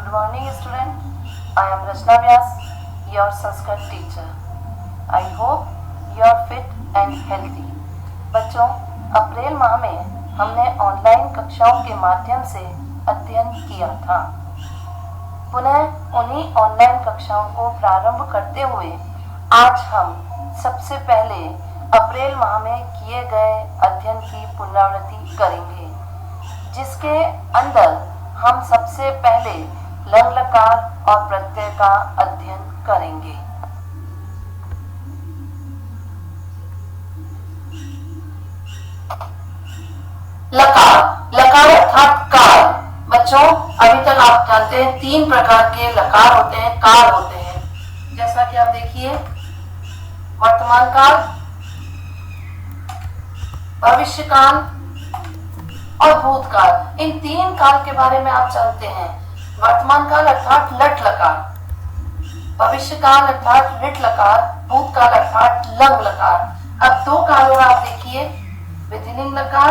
Good morning, student. I am Rachna Vyas, your Sanskrit teacher. I hope you are fit and healthy. बच्चों, अप्रैल माह में हमने online कक्षाओं के माध्यम से अध्ययन किया था। पुनः उन्हीं ऑनलाइन कक्षाओं को प्रारंभ करते हुए आज हम सबसे पहले अप्रैल माह में किए गए अध्ययन की पुनरावृत्ति करेंगे, जिसके अंदर हम सबसे पहले लंग लकार और प्रत्यय का अध्ययन करेंगे। लकार, लकार अर्थात काल। बच्चों, अभी तक आप जानते हैं 3 प्रकार के लकार होते हैं, काल होते हैं। जैसा कि आप देखिए, वर्तमान काल, भविष्य काल और भूतकाल। इन 3 काल के बारे में आप जानते हैं। वर्तमान काल अर्थात लट लकार, भविष्य काल अर्थात लिट लकार, भूतकाल अर्थात लंग लकार। अब 2 काल और आप देखिए, विधिलिंग लकार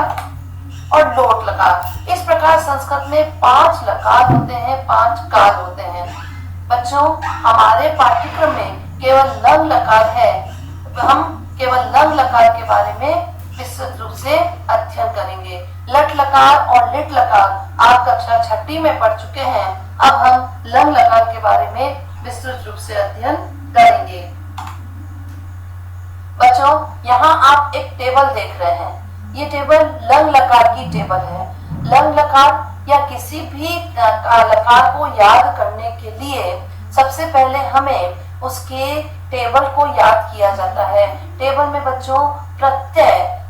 और लोट लकार। इस प्रकार संस्कृत में 5 लकार होते हैं, 5 काल होते हैं। बच्चों, हमारे पाठ्यक्रम में केवल लंग लकार है। हम केवल लंग लकार के बारे में विस्तृत रूप से अध्ययन करेंगे। लट लकार और लिट लकार आप कक्षा 6ठी में पढ़ चुके हैं। अब हम लंग लकार के बारे में विस्तृत रूप से अध्ययन करेंगे। बच्चों, यहाँ आप एक टेबल देख रहे हैं। ये टेबल लंग लकार की टेबल है। लंग लकार या किसी भी लकार को याद करने के लिए सबसे पहले हमें उसके टेबल को याद किया जाता है। टेबल में बच्चों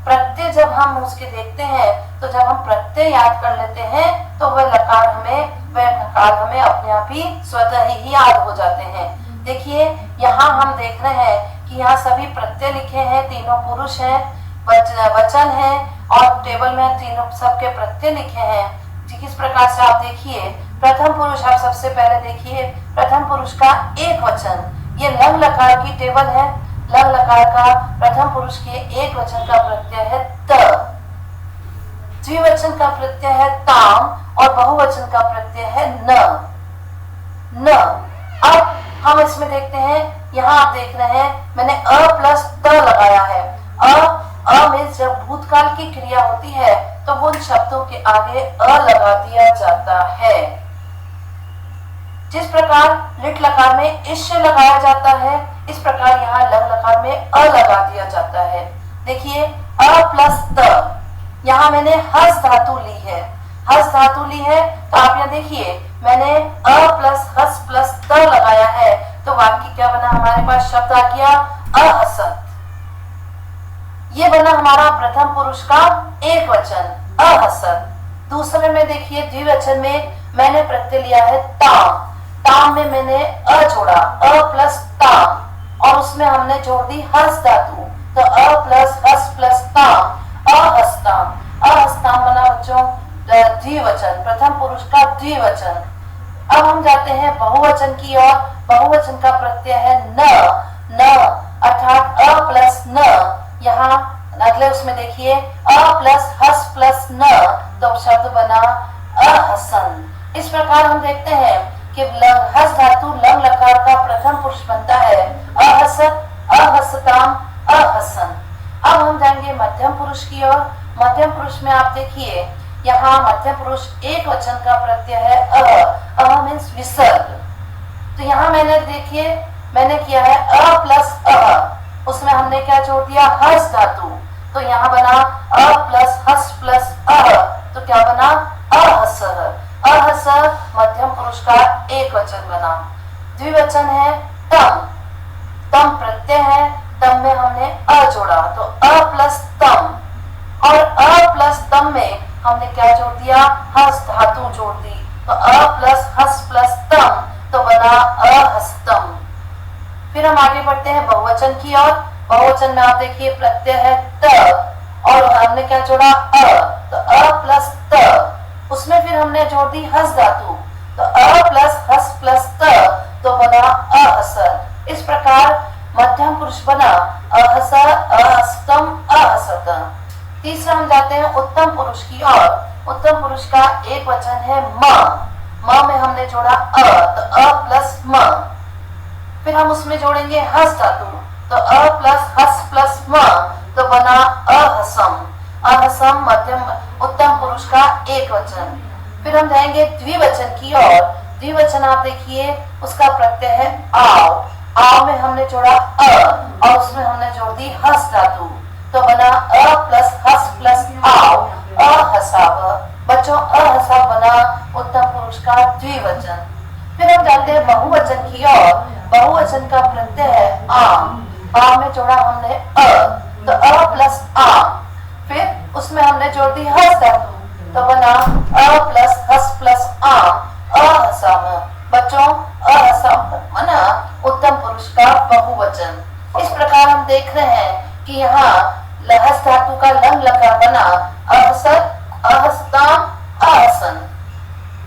प्रत्यय जब हम उसके देखते हैं, तो जब हम प्रत्यय याद कर लेते हैं तो वह लकार हमें अपने आप ही स्वतः ही याद हो जाते हैं। देखिए, यहाँ हम देख रहे हैं कि यहाँ सभी प्रत्यय लिखे हैं, तीनों पुरुष हैं, वचन है और टेबल में तीनों सबके प्रत्यय लिखे हैं। किस प्रकार से आप देखिए, प्रथम पुरुष आप सबसे पहले देखिए, प्रथम पुरुष का एक वचन, ये लंग लकार की टेबल है। लंग लकार का प्रथम पुरुष के एक वचन का प्रत्यय है त, द्विवचन का प्रत्यय है ताम और बहुवचन का प्रत्यय है न। अब हम इसमें देखते हैं, यहाँ आप देख रहे हैं मैंने अ प्लस त लगाया है। अ में जब भूतकाल की क्रिया होती है तो उन शब्दों के आगे अ लगा दिया जाता है। जिस प्रकार लिट लकार में इश लगाया जाता है, इस प्रकार यहाँ लंग लकार में अ लगा दिया जाता है। देखिए, अ प्लस त, यहाँ मैंने हस धातु ली है। हस धातु ली है तो आप यहाँ देखिए, मैंने अ प्लस हस प्लस त लगाया है, तो वाक्य क्या बना? हमारे पास शब्द आ गया अहसत। ये बना हमारा प्रथम पुरुष का एक वचन अहसत। दूसरे में देखिए, द्विवचन में मैंने प्रत्यय लिया है ताम। ताम में मैंने अ जोड़ा, अ प्लस ताम, और उसमें हमने जोड़ दी हस धातु, तो अ प्लस हस प्लस ताम, अहस्ताम। अहस्ताम बना बच्चों द्विवचन, प्रथम पुरुष का द्विवचन। अब हम जाते हैं बहुवचन की ओर। बहुवचन का प्रत्यय है न अर्थात अ प्लस न। यहाँ अगले उसमें देखिए, अ प्लस हस प्लस न, तो शब्द बना अहसन। इस प्रकार हम देखते हैं कि हस धातु लंग लकार का प्रथम पुरुष बनता है अहसत, अहसताम, अहसन। अब हम जाएंगे मध्यम पुरुष की ओर। मध्यम पुरुष में आप देखिए, यहाँ मध्यम पुरुष एक वचन का प्रत्यय है अ मीन्स विसर्ग। तो यहाँ मैंने किया है अ प्लस अ, उसमें हमने क्या जोड़ दिया? हस धातु। तो यहाँ बना अ प्लस हस प्लस अ, तो क्या बना? अहसह। अहसह मध्यम पुरुष का एक वचन बना। द्विवचन है तम। तम प्रत्यय है, तम में हमने अ जोड़ा, तो अ प्लस तम, और अ प्लस तम में हमने क्या जोड़ दिया? हस धातु जोड़ दी, तो अ प्लस हस प्लस तम, तो बना अहस्तम। फिर हम आगे बढ़ते हैं बहुवचन की ओर। बहुवचन में आप देखिए प्रत्यय है त, और हमने क्या जोड़ा? अ, तो अ प्लस त, उसमें फिर हमने जोड़ दी हस धातु, तो अ प्लस हस प्लस त, तो बना अहस। इस प्रकार मध्यम पुरुष बना अहस, अहस्तम, अहसत। तीसरा हम जाते हैं उत्तम पुरुष की ओर। उत्तम पुरुष का एक वचन है म। म में हमने जोड़ा तो अ प्लस म। फिर हम उसमें जोड़ेंगे हस धातु, तो अ प्लस हस प्लस म, तो बना अहसम। अहसम मध्यम उत्तम पुरुष का एक वचन। फिर हम जाएंगे द्विवचन की ओर। द्विवचन आप देखिए उसका प्रत्यय है आव। आव में हमने जोड़ा और उसमें हमने जोड़ दी हस धातु, तो बना अ प्लस हस प्लस आव, अहसाव। बच्चों अहसाव बना उत्तम पुरुष का द्विवचन। फिर हम जाते हैं बहुवचन की ओर। बहुवचन का प्रत्यय है आम। आम में जोड़ा हमने तो अ प्लस आम। फिर उसमें हमने जोड़ दी हस धातु, तो बना अ प्लस हस प्लस आम, अहसाम। बच्चों अहसाम बना उत्तम पुरुष का बहुवचन। इस प्रकार हम देख रहे हैं कि यहाँ लहस धातु का लंग लकार बना अहसत, अहसताम, अहसन।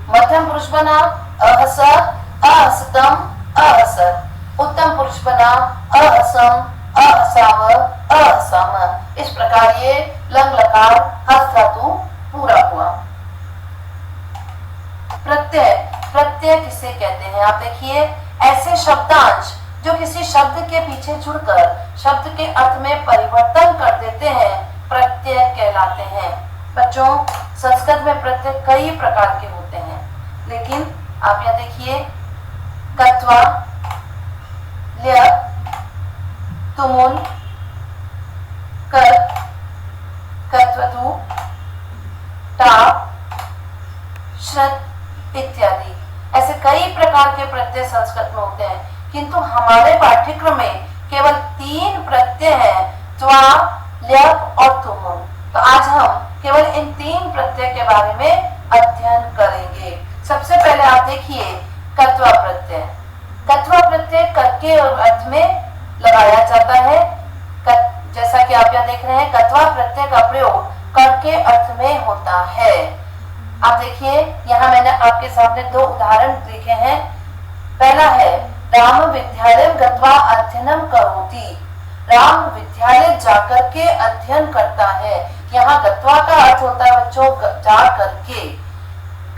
मध्यम पुरुष बना अहसत, अहसतम, अहसत। उत्तम पुरुष बना अहसम, अहसाव, अहसाम। इस प्रकार ये लंग लकार हस धातु पूरा हुआ। प्रत्यय, प्रत्यय किसे कहते हैं? आप देखिए ऐसे शब्दांश जो किसी शब्द के पीछे जुड़कर शब्द के अर्थ में परिवर्तन कर देते हैं प्रत्यय कहलाते हैं। बच्चों संस्कृत में प्रत्यय कई प्रकार के होते हैं, लेकिन आप यहाँ देखिए कत्वा, ल्य, तुमुल, कर, कत्वतु, टा, श्रत इत्यादि ऐसे कई प्रकार के प्रत्यय संस्कृत में होते हैं, किंतु हमारे पाठ्यक्रम में केवल 3 प्रत्यय हैं, त्वा, ल्यप और तुमुल। तो आज हम केवल इन 3 प्रत्यय के बारे में अध्ययन करेंगे। सबसे पहले आप देखिए कत्वा प्रत्यय। कत्वा प्रत्यय कर के अर्थ में लगाया जाता है। जैसा कि आप यहाँ देख रहे हैं कत्वा प्रत्यय का प्रयोग कर के अर्थ में होता है। आप देखिए यहाँ मैंने आपके सामने 2 उदाहरण लिखे हैं। पहला है राम विद्यालय गत्वा अध्ययनम करोति। राम विद्यालय जाकर के अध्ययन करता है। यहाँ गत्वा का अर्थ होता है बच्चों जा करके।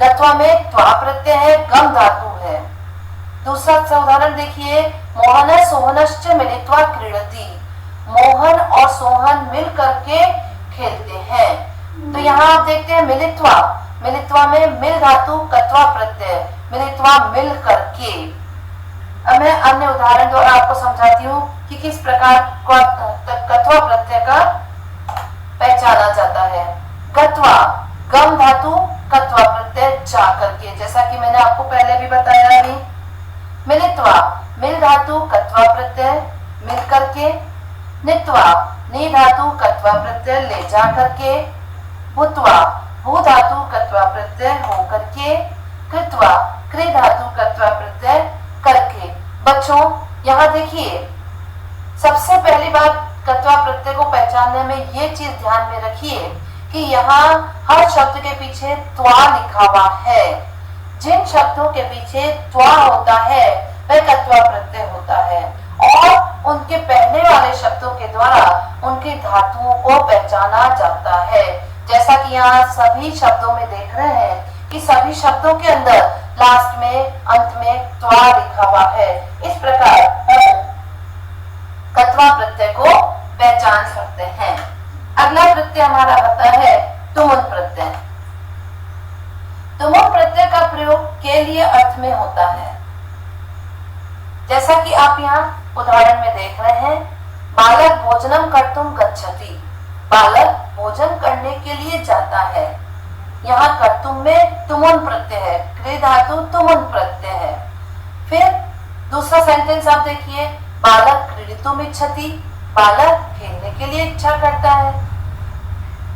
गत्वा में त्वा प्रत्यय है, गम धातु है। दूसरा उदाहरण देखिए मोहन सोहनश्च मिलित्वा क्रीडति। मोहन और सोहन मिल करके खेलते हैं। तो यहाँ आप देखते हैं मिलित्वा, मिलित्वा में मिल धातु कत्वा प्रत्यय, मिलित्वा मिल करके। अब मैं अन्य उदाहरण द्वारा आपको समझाती हूँ कि किस प्रकार कत्वा प्रत्यय का पहचाना जाता है। कत्वा गम धातु कत्वा प्रत्यय जा करके, जैसा कि मैंने आपको पहले भी बताया अभी। मिलित्वा मिल धातु कत्वा प्रत्यय मिल करके। नित्वा नी धातु कत्वा प्रत्यय ले जा करके। भूत्वा भू धातु कत्वा प्रत्यय हो करके। कृत्वा कृ धातु कत्वा प्रत्यय करके। बच्चों यहाँ देखिए सबसे पहली बात कत्वा प्रत्यय को पहचानने में ये चीज ध्यान में रखिए कि यहाँ हर शब्द के पीछे त्वा लिखा हुआ है। जिन शब्दों के पीछे त्वा होता है वह कत्वा प्रत्यय होता है और उनके पहले वाले शब्दों के द्वारा उनकी धातुओं को पहचाना जाता है। जैसा कि यहाँ सभी शब्दों में देख रहे हैं कि सभी शब्दों के अंदर लास्ट में अंत में त्वा लिखा हुआ है। इस प्रकार हम कत्वा प्रत्यय को पहचान सकते हैं। अगला प्रत्यय हमारा होता है तुमुल प्रत्यय। तुमुल प्रत्यय का प्रयोग के लिए अर्थ में होता है। जैसा कि आप यहाँ उदाहरण में देख रहे हैं बालक भोजनम कर्तुम गच्छति। बालक भोजन करने के लिए जाता है। यहाँ कर्तुम में तुमुल प्रत्यय है, क्रिय धातु तुमुल प्रत्यय है। फिर दूसरा सेंटेंस आप देखिए बालक क्रीडितुम इच्छति। बालक खेलने के लिए इच्छा करता है।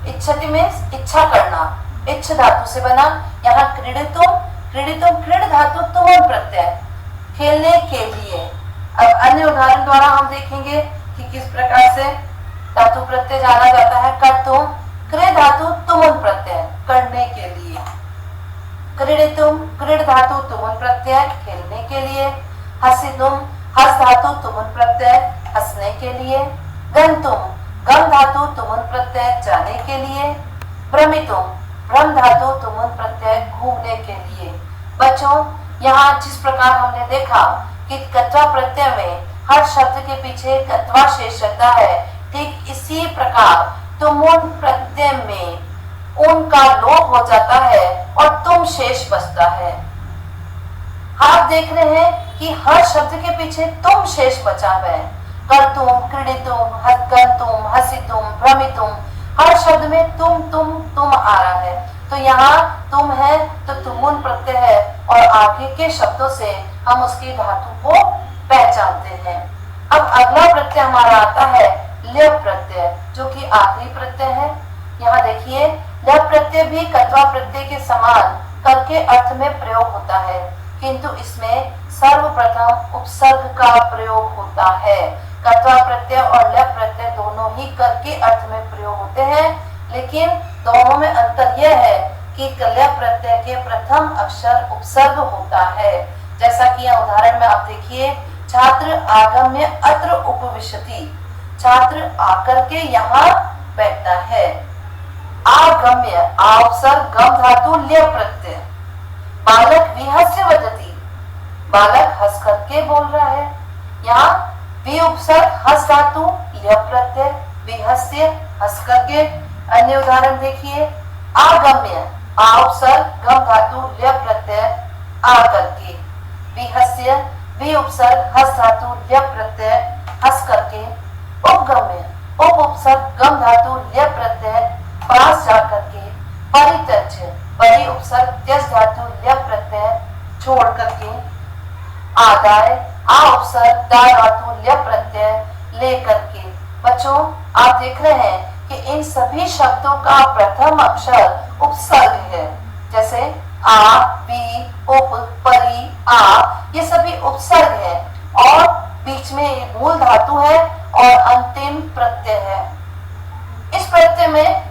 इच्छति में इच्छा करना, इच्छ धातु से बना। यहाँ क्रीडितुम, क्रीडितुम क्रीड धातु तुमुल प्रत्यय खेलने के लिए। अब अन्य उदाहरण द्वारा हम देखेंगे कि किस प्रकार से धातु प्रत्यय जाना जाता है। कर्तुम क्रिय धातु तुमुल प्रत्यय करने के लिए। क्रीडितुम क्रीड धातु तुमुल प्रत्यय खेलने के लिए। हसितुम हस धातु तुमुल प्रत्यय हंसने के लिए। गंतुम गम धातु तुमुल प्रत्यय जाने के लिए। भ्रमितुम भ्रम धातु तुमुल प्रत्यय घूमने के लिए। बच्चों, यहाँ जिस प्रकार हमने देखा कि कत्वा प्रत्यय में हर शब्द के पीछे कत्वा शेष रहता है, ठीक इसी प्रकार तुमुन प्रत्यय में उनका लोप हो जाता है और तुम शेष बचता है। आप देख रहे हैं कि हर शब्द के पीछे तुम शेष बचा है। कर्तुम, क्रीडितुम, हत्कंतुम, हसितुम, भ्रमितुम, हर शब्द में तुम आ रहा है। तो यहाँ तुम है तो तुमुन प्रत्यय है और आगे के शब्दों से हम उसकी धातु को पहचानते हैं। अब अगला प्रत्यय हमारा आता है ल्य प्रत्यय, जो कि आखिरी प्रत्यय है। यहाँ देखिए, ल्य प्रत्यय भी कत्वा प्रत्यय के समान करके अर्थ में प्रयोग होता है, किंतु इसमें सर्वप्रथम उपसर्ग का प्रयोग होता है। कत्वा प्रत्यय और ल्य प्रत्यय दोनों ही करके अर्थ में प्रयोग होते हैं, लेकिन दोनों में अंतर यह है कि ल्य प्रत्यय के प्रथम अक्षर उपसर्ग होता है। जैसा कि यह उदाहरण में आप देखिए, छात्र आगम्य अत्र उपविशति, छात्र आकर के यहाँ बैठता है। आगम्य, आ उपसर्ग गम धातु ल्य प्रत्यय। बालक विहस्य वदति, बालक हंस करके बोल रहा है। यहाँ वि उपसर्ग हंस धातु ल्य प्रत्यय, विहस्य हंस करके। अन्य उदाहरण देखिए, आगम्य, आ उपसर्ग गम धातु ल्य प्रत्यय आ करके। विहस्य, वि उपसर्ग हंस धातु ल्य प्रत्यय हंस करके। उपगम्य, उप उपसर्ग गम धातु ल्य प्रत्यय पास जा करके। परित्यज्य, परि उपसर्ग त्यज धातु ल्य प्रत्यय छोड़ करके। आदाय, आ उपसर्ग दा धातु ल्य प्रत्यय ले करके। बच्चों, आप देख रहे हैं कि इन सभी शब्दों का प्रथम अक्षर उपसर्ग है। जैसे आ, बी, उप, परि, आ, ये सभी उपसर्ग है और बीच में मूल धातु है और अंतिम प्रत्यय है। इस प्रत्यय में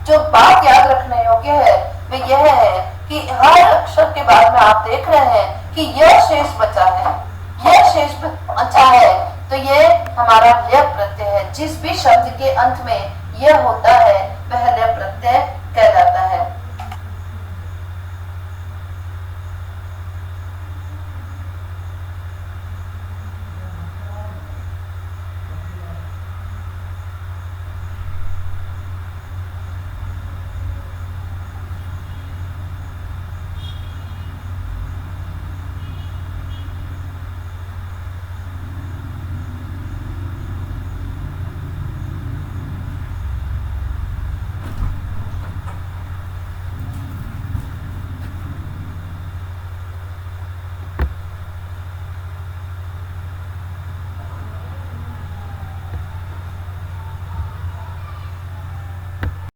जो बात याद रखने योग्य है वह यह है कि हर अक्षर के बाद में आप देख रहे हैं कि यह शेष बचा है। यह शेष बचा है तो यह हमारा ल्य प्रत्यय है। जिस भी शब्द के अंत में यह होता है वह ल्य प्रत्यय कहलाता है।